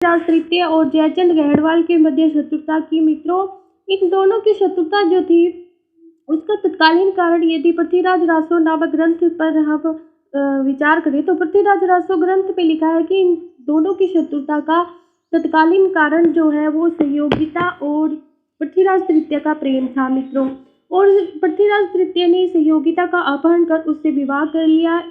पृथ्वीराज तृतीय और जयचंद गढ़वाल के मध्य शत्रुता की। मित्रों, इन दोनों की शत्रुता जो थी उसका तत्कालीन कारण यदि पृथ्वीराज रासो नामक ग्रंथ पर हम विचार करें तो पृथ्वीराज रासो ग्रंथ पे लिखा है कि इन दोनों की शत्रुता का तत्कालीन कारण जो है वो सहयोगिता और पृथ्वीराज तृतीय का प्रेम था। मित्रों, और पृथ्वीराज तृतीय ने सहयोगिता का अपहरण कर उससे विवाह कर लिया।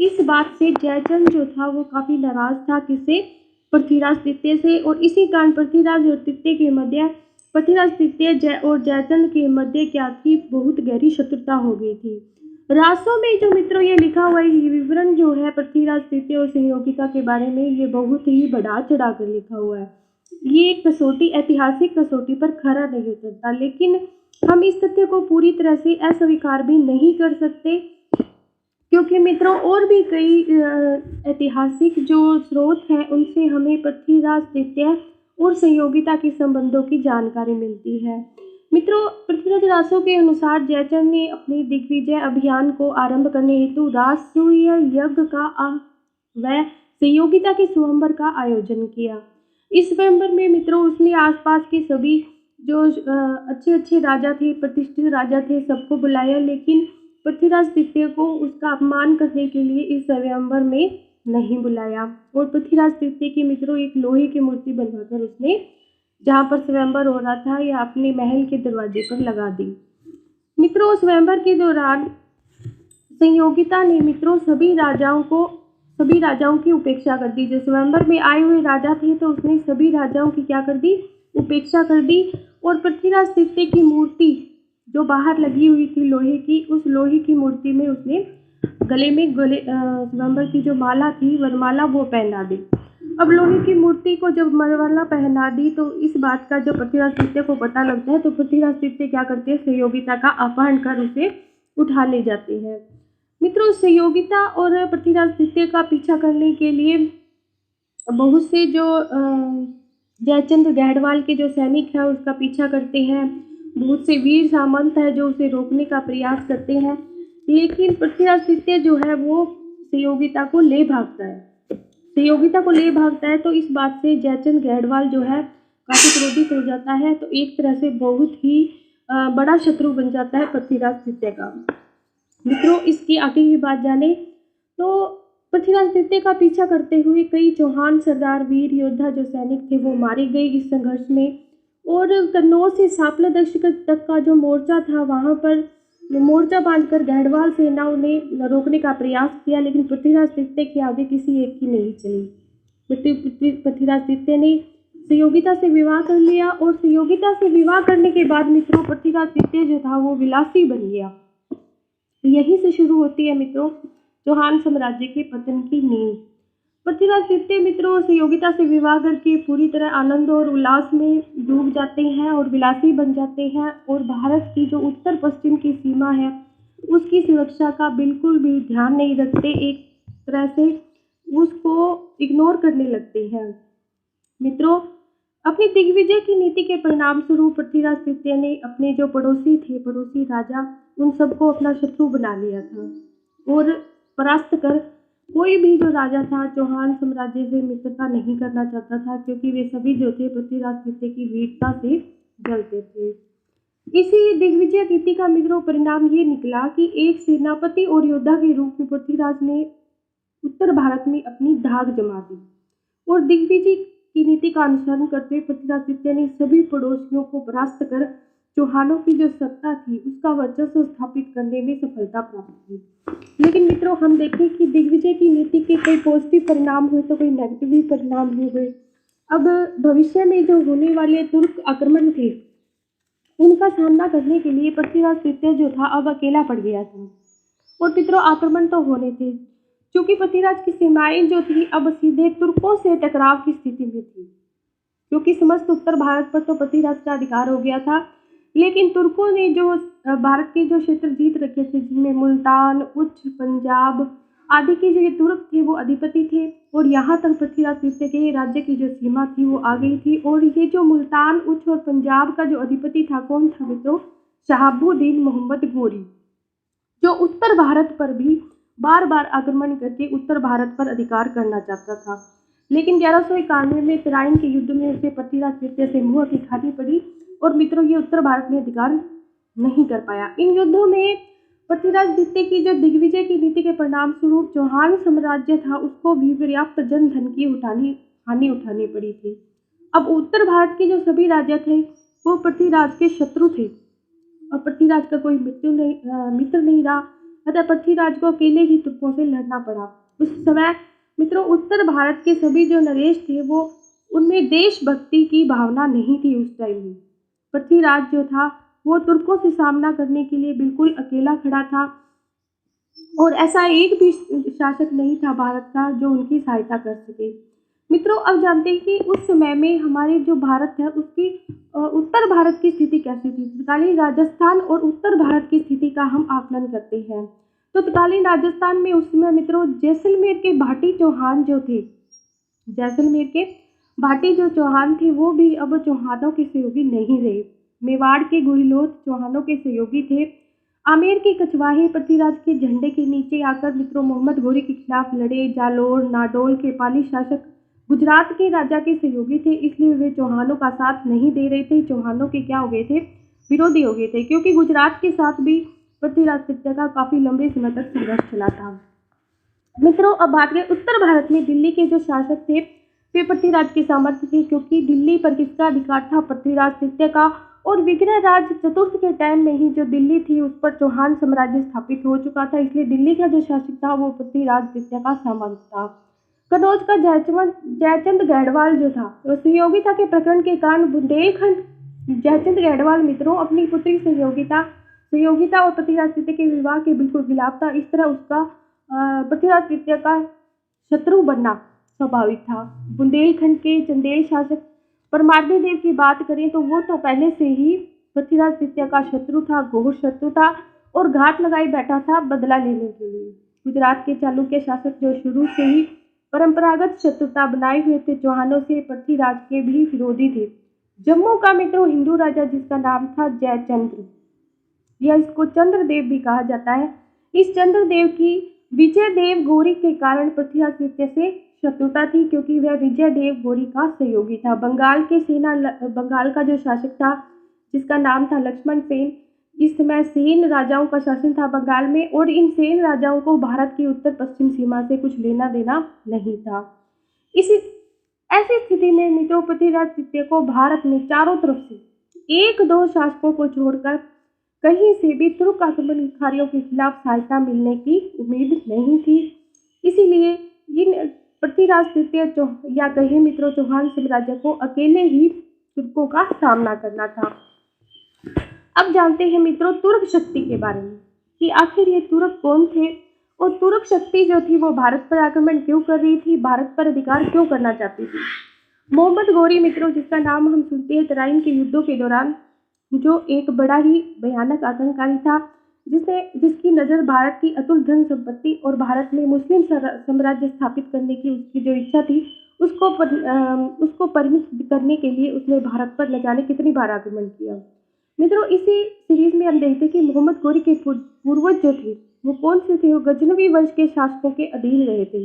इस बात से जयचंद जो था वो काफी नाराज था किससे, पृथ्वीराज तृतीय से, और इसी कारण पृथ्वीराज और तृतीय के मध्य पृथ्वीराज तृतीय और जयचंद के मध्य क्या थी, बहुत गहरी शत्रुता हो गई थी। रासों में जो मित्रों ये लिखा हुआ है विवरण जो है पृथ्वीराज तृतीय और सहयोगिता के बारे में, ये बहुत ही बढ़ा चढ़ा कर लिखा हुआ है। ये कसौटी ऐतिहासिक कसौटी पर खरा नहीं उतरता, लेकिन हम इस तथ्य को पूरी तरह से अस्वीकार भी नहीं कर सकते, क्योंकि मित्रों और भी कई ऐतिहासिक जो स्रोत हैं उनसे हमें पृथ्वीराज तृतीय और सहयोगिता के संबंधों की जानकारी मिलती है। मित्रों, पृथ्वीराज रासो के अनुसार जयचंद ने अपने दिग्विजय अभियान को आरंभ करने हेतु राजसूय यज्ञ का व सहयोगिता के स्वयंवर का आयोजन किया। इस स्वयंवर में मित्रों उसने आसपास के सभी जो अच्छे राजा थे, प्रतिष्ठित राजा थे, सबको बुलाया, लेकिन पृथ्वीराज तृतीय को उसका अपमान करने के लिए इस स्वयंवर में नहीं बुलाया। और पृथ्वीराज तृतीय की मित्रों एक लोहे की मूर्ति बनवाकर उसने जहाँ पर स्वयंवर हो रहा था या अपने महल के दरवाजे पर लगा दी। मित्रों, स्वयंवर के दौरान सहयोगिता ने मित्रों सभी राजाओं की उपेक्षा कर दी। जो स्वयंवर में आए हुए राजा थे तो उसने सभी राजाओं की क्या कर दी, उपेक्षा कर दी। और पृथ्वीराज तृतीय की मूर्ति जो बाहर लगी हुई थी लोहे की, उस लोहे की मूर्ति में उसने गले में स्वयंवर की जो माला थी वरमाला वो पहना दी। अब लोहे की मूर्ति को जब वरमाला पहना दी तो इस बात का जब पृथ्वीराज तृतीय को पता लगता है तो पृथ्वीराज तृतीय क्या करते हैं, सहयोगिता का अपहरण कर उसे उठा ले जाते हैं। मित्रों, सहयोगिता और पृथ्वीराज तृतीय का पीछा करने के लिए बहुत से जो जयचंद गढ़वाल के जो सैनिक हैं उसका पीछा करते हैं, बहुत से वीर सामंत है जो उसे रोकने का प्रयास करते हैं, लेकिन पृथ्वीराज तृतीय जो है वो सहयोगिता को ले भागता है। तो इस बात से जयचंद गढ़वाल जो है काफी क्रोधित हो जाता है, तो एक तरह से बहुत ही बड़ा शत्रु बन जाता है पृथ्वीराज तृतीय का। मित्रों, इसकी आगे की बात जाने तो पृथ्वीराज तृतीय का पीछा करते हुए कई चौहान सरदार वीर योद्धा जो सैनिक थे वो मारे गए इस संघर्ष में। और कन्नौज से सापला तक का जो मोर्चा था वहाँ पर मोर्चा बांधकर गढ़वाल सेनाओं ने रोकने का प्रयास किया, लेकिन पृथ्वीराज तृतीय के आगे किसी एक की नहीं चली। पृथ्वीराज तृतीय ने सहयोगिता से विवाह कर लिया, और सहयोगिता से विवाह करने के बाद मित्रों पृथ्वीराज तृतीय जो था वो विलासी बन गया। यहीं से शुरू होती है मित्रों चौहान साम्राज्य के पतन की नींव। पृथ्वीराज तृतीय मित्रों सहयोगिता से विवाह करके पूरी तरह आनंद और उल्लास में डूब जाते हैं और विलासी बन जाते हैं, और भारत की जो उत्तर पश्चिम की सीमा है उसकी सुरक्षा का बिल्कुल भी ध्यान नहीं रखते, एक तरह से उसको इग्नोर करने लगते हैं। मित्रों, अपनी दिग्विजय की नीति के परिणाम स्वरूप पृथ्वीराज तृतीय ने अपने जो पड़ोसी राजा उन सबको अपना शत्रु बना लिया था, और परास्त कर कोई भी जो राजा था चौहान साम्राज्य से मित्रता नहीं करना चाहता था, क्योंकि वे सभी जो थे पृथ्वीराज तृतीय की वीरता से जलते थे। इसी दिग्विजय नीति का मित्रों परिणाम ये निकला कि एक सेनापति और योद्धा के रूप में पृथ्वीराज ने उत्तर भारत में अपनी धाक जमा दी, और दिग्विजय की नीति का अनुसरण करते पृथ्वीराज तृतीय ने सभी पड़ोसियों को परास्त कर चौहानों की जो सत्ता थी उसका वर्चस्व स्थापित करने में सफलता प्राप्त की। लेकिन मित्रों हम देखें कि दिग्विजय की नीति के कई पॉजिटिव परिणाम हुए तो कई नेगेटिव भी परिणाम हो गए। अब भविष्य में जो होने वाले तुर्क आक्रमण थे उनका सामना करने के लिए पृथ्वीराज तृतीय जो था अब अकेला पड़ गया था, और मित्रों आक्रमण तो होने थे, क्योंकि पृथ्वीराज की सीमाएं जो थी अब सीधे तुर्कों से टकराव की स्थिति में थी, क्योंकि समस्त उत्तर भारत पर तो पृथ्वीराज का अधिकार हो गया था, लेकिन तुर्कों ने जो भारत के जो क्षेत्र जीत रखे थे जिनमें मुल्तान, उच्च, पंजाब आदि के जो ये तुर्क थे वो अधिपति थे, और यहाँ तक पृथ्वीराज तृतीय के राज्य की जो सीमा थी वो आ गई थी। और ये जो मुल्तान, उच्च और पंजाब का जो अधिपति था कौन था मित्रों, शहाबुद्दीन मोहम्मद गोरी, जो उत्तर भारत पर भी बार बार आक्रमण करके उत्तर भारत पर अधिकार करना चाहता था। लेकिन 1191 में तराइन के युद्ध में उसे पृथ्वीराज तृतीय से मुंह की खानी पड़ी और मित्रों ये उत्तर भारत में अधिकार नहीं कर पाया। इन युद्धों में पृथ्वीराज द्वितीय की जो दिग्विजय की नीति के परिणाम स्वरूप चौहान साम्राज्य था उसको भी पर्याप्त जन धन की हानि उठानी पड़ी थी। अब उत्तर भारत के जो सभी राजा थे वो पृथ्वीराज के शत्रु थे और पृथ्वीराज का कोई मित्र नहीं रहा, अतः पृथ्वीराज को अकेले ही तुर्कों से लड़ना पड़ा। उस समय मित्रों उत्तर भारत के सभी जो नरेश थे वो उनमें देशभक्ति की भावना नहीं थी। उस टाइम में पृथ्वीराज जो था वो तुर्कों से सामना करने के लिए बिल्कुल अकेला खड़ा था और ऐसा एक भी शासक नहीं था भारत का जो उनकी सहायता कर सके। मित्रों अब जानते हैं कि उस समय में हमारे जो भारत है उसकी उत्तर भारत की स्थिति कैसी थी। तत्कालीन राजस्थान और उत्तर भारत की स्थिति का हम आकलन करते हैं। तो तत्कालीन राजस्थान में उस समय मित्रों जैसलमेर के भाटी चौहान जो थे, जैसलमेर के भाटी जो चौहान थे वो भी अब चौहानों के सहयोगी नहीं रहे। मेवाड़ के गुहिलोत चौहानों के सहयोगी थे। आमेर के कछवाहे पृथ्वीराज के झंडे के नीचे आकर मित्रों मोहम्मद घोरी के खिलाफ लड़े। जालोर नाडोल के पाली शासक गुजरात के राजा के सहयोगी थे, इसलिए वे चौहानों का साथ नहीं दे रहे थे। चौहानों के क्या हो गए थे, विरोधी हो गए थे, क्योंकि गुजरात के साथ भी पृथ्वीराज तृतीय का काफी लंबे समय तक संघर्ष चला था। मित्रों अब बात करें उत्तर भारत में दिल्ली के जो शासक थे वे पृथ्वीराज के सामर्थ्य थे, क्योंकि दिल्ली पर किसका अधिकार था, पृथ्वीराज तृतीय का। और विग्रहराज चतुर्थ के टाइम में ही जो दिल्ली थी उस पर चौहान साम्राज्य स्थापित हो चुका था, इसलिए दिल्ली का जो शासक था वो पृथ्वीराज तृतीय का सामंत था। कन्नौज का जयचंद गढ़वाल जो था वो सहयोगिता के प्रकरण के कारण बुंदेलखंड जयचंद गढ़वाल मित्रों अपनी पुत्री सहयोगिता और पृथ्वीराज तृतीय के विवाह के बिल्कुल खिलाफ था। इस तरह उसका पृथ्वीराज तृतीय का शत्रु बनना स्वाभाविक था। बुंदेलखंड के चंदेल शासक परमार्दी देव की बात करें तो वो तो पहले से ही पृथ्वीराज तृतीय का शत्रु था, घोर शत्रु था और घात लगाई बैठा था बदला लेने के लिए। गुजरात के चालुक्य शासक जो शुरू से ही परंपरागत शत्रुता बनाए हुए थे चौहानों से, पृथ्वीराज के भी विरोधी थे। जम्मू का मित्रों हिंदू राजा जिसका नाम था जयचंद्र, या इसको चंद्रदेव भी कहा जाता है, इस चंद्रदेव की विजयदेव गौरी के कारण पृथ्वीराज तृतीय से शत्रुता थी, क्योंकि वह विजयदेव गौरी का सहयोगी था। बंगाल का जो शासक था जिसका नाम था लक्ष्मण सेन, इस समय सेन राजाओं का शासन था बंगाल में और इन सेन राजाओं को भारत की उत्तर पश्चिम सीमा से कुछ लेना देना नहीं था। ऐसी स्थिति में मित्रों पृथ्वीराज तृतीय को भारत में चारों तरफ से एक दो शासकों को छोड़कर कहीं से भी तुर्क आक्रमणकारियों के खिलाफ सहायता मिलने की उम्मीद नहीं थी। इसीलिए इन पृथ्वीराज तृतीय या कहे मित्रों चौहान साम्राज्य को अकेले ही तुर्कों का सामना करना था। अब जानते हैं मित्रों तुर्क शक्ति के बारे में कि आखिर ये तुर्क कौन थे और तुर्क शक्ति जो थी वो भारत पर आक्रमण क्यों कर रही थी, भारत पर अधिकार क्यों करना चाहती थी। मोहम्मद घोरी मित्रों जिसका नाम हम सुनते हैं तराइन के युद्धों के दौरान, जो एक बड़ा ही भयानक आतंककारी था जिसकी नज़र भारत की अतुल धन संपत्ति और भारत में मुस्लिम साम्राज्य स्थापित करने की उसकी जो इच्छा थी उसको परिमित करने के लिए उसने भारत पर न जाने कितनी बार आक्रमण किया। मित्रों इसी सीरीज में हम देखते हैं कि मोहम्मद घोरी के पूर्वज जो थे वो कौन से थे, वो गजनवी वंश के शासकों के अधीन रहे थे।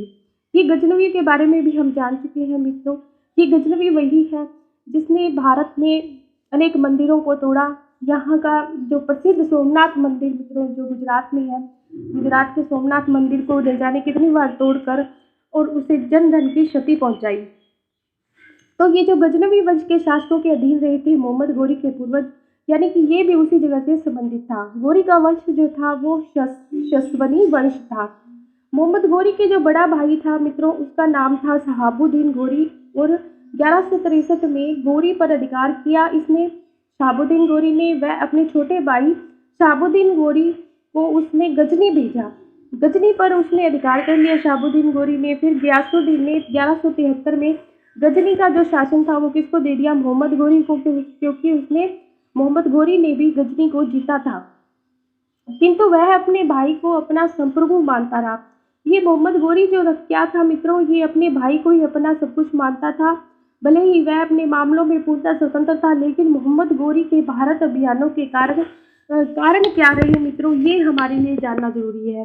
ये गजनवी के बारे में भी हम जान चुके हैं मित्रों। ये गजनवी वही है जिसने भारत में अनेक मंदिरों को तोड़ा। यहाँ का जो प्रसिद्ध सोमनाथ मंदिर मित्रों जो गुजरात में है, गुजरात के सोमनाथ मंदिर को ले जाने कितनी बार तोड़कर और उसे जन धन की क्षति पहुंचाई। तो ये जो गजनवी वंश के शासकों के अधीन रहे थे मोहम्मद घोरी के पूर्वज, यानी कि ये भी उसी जगह से संबंधित था। घोरी का वंश जो था वो शस्वनी वंश था। मोहम्मद घोरी के जो बड़ा भाई था मित्रों उसका नाम था शहाबुद्दीन घोरी और 1163 में घोरी पर अधिकार किया इसने। शहाबुद्दीन घोरी ने वह अपने छोटे भाई शहाबुद्दीन घोरी को उसने गजनी भेजा। गजनी पर उसने अधिकार कर लिया शहाबुद्दीन घोरी ने। फिर गयासुद्दीन ने 1173 में गजनी का जो शासन था वो किसको दे दिया, मोहम्मद घोरी को, क्योंकि उसने मोहम्मद घोरी ने भी गजनी को जीता था, किंतु वह अपने भाई को अपना संप्रभु मानता रहा। ये मोहम्मद घोरी जो क्या था मित्रों, ये अपने भाई को ही अपना सब कुछ मानता था। भले ही वह अपने मामलों में पूर्णतः स्वतंत्र था, लेकिन मोहम्मद घोरी के भारत अभियानों के कारण क्या रहे मित्रों, ये हमारे लिए जानना जरूरी है।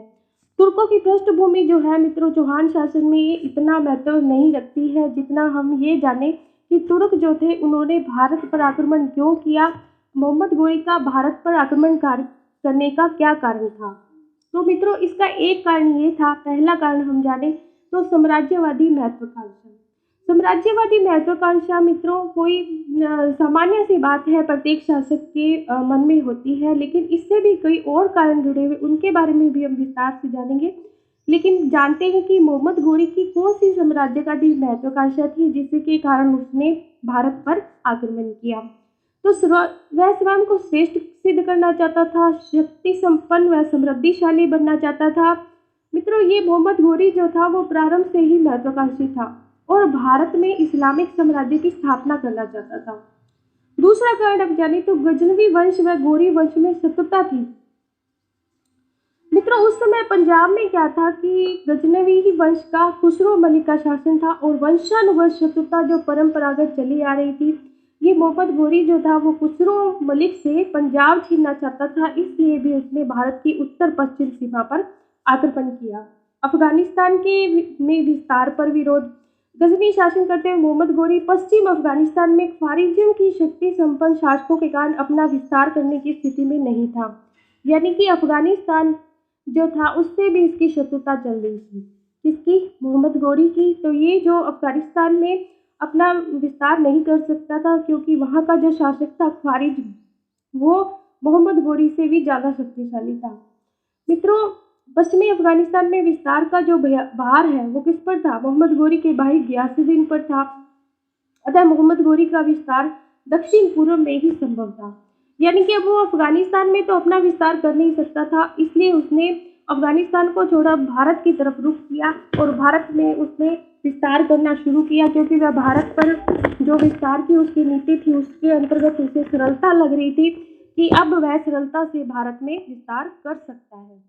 तुर्कों की पृष्ठभूमि जो है मित्रों चौहान शासन में ये इतना महत्व नहीं रखती है जितना हम ये जाने कि तुर्क जो थे उन्होंने भारत पर आक्रमण क्यों किया, मोहम्मद गोरी का भारत पर आक्रमण करने का क्या कारण था। तो मित्रों इसका एक कारण ये था, पहला कारण हम जाने तो साम्राज्यवादी महत्वाकांक्षा। साम्राज्यवादी महत्वाकांक्षा मित्रों कोई सामान्य सी बात है, प्रत्येक शासक के मन में होती है, लेकिन इससे भी कई और कारण जुड़े हुए, उनके बारे में भी हम विस्तार से जानेंगे। लेकिन जानते हैं कि मोहम्मद गोरी की कौन सी साम्राज्यवादी महत्वाकांक्षा थी जिसके कारण उसने भारत पर आक्रमण किया। तो वह स्वयं को श्रेष्ठ सिद्ध करना चाहता था, शक्ति संपन्न व समृद्धिशाली बनना चाहता था। मित्रों ये मोहम्मद गोरी जो था वो प्रारंभ से ही महत्वाकांक्षी था और भारत में इस्लामिक साम्राज्य की स्थापना करना चाहता था। दूसरा कारण अब जाने तो गजनवी वंश व गोरी वंश में शत्रुता थी। मित्रों उस समय पंजाब में क्या था कि गजनवी ही वंश का खुसरो मलिक का शासन था और वंशानुवंश शत्रुता जो परंपरागत चली आ रही थी, ये मोहम्मद गोरी जो था वो खुसरो मलिक से पंजाब छीनना चाहता था, इसलिए भी उसने भारत की उत्तर पश्चिम सीमा पर आक्रमण किया। अफगानिस्तान के में विस्तार पर विरोध। गजनी शासन करते हुए मोहम्मद गोरी पश्चिम अफगानिस्तान में ख्वारिजियों की शक्ति संपन्न शासकों के कारण अपना विस्तार करने की स्थिति में नहीं था, यानी कि अफगानिस्तान जो था उससे भी इसकी शत्रुता चल रही थी। किसकी? मोहम्मद गोरी की। तो ये जो अफगानिस्तान में अपना विस्तार नहीं कर सकता था क्योंकि वहाँ का जो शासक था ख्वारिज, वो मोहम्मद गोरी से भी ज़्यादा शक्तिशाली था। मित्रों पश्चिमी अफगानिस्तान में विस्तार का जो भार है वो किस पर था? मोहम्मद गोरी के भाई गियासुद्दीन पर था। अतः मोहम्मद गोरी का विस्तार दक्षिण पूर्व में ही संभव था, यानी कि अब वो अफगानिस्तान में तो अपना विस्तार कर नहीं सकता था, इसलिए उसने अफगानिस्तान को छोड़ा भारत की तरफ रुख किया और भारत में उसने विस्तार करना शुरू किया, क्योंकि वह भारत पर जो विस्तार की उसकी नीति थी उसके अंतर्गत उसे सरलता लग रही थी कि अब वह सरलता से भारत में विस्तार कर सकता है।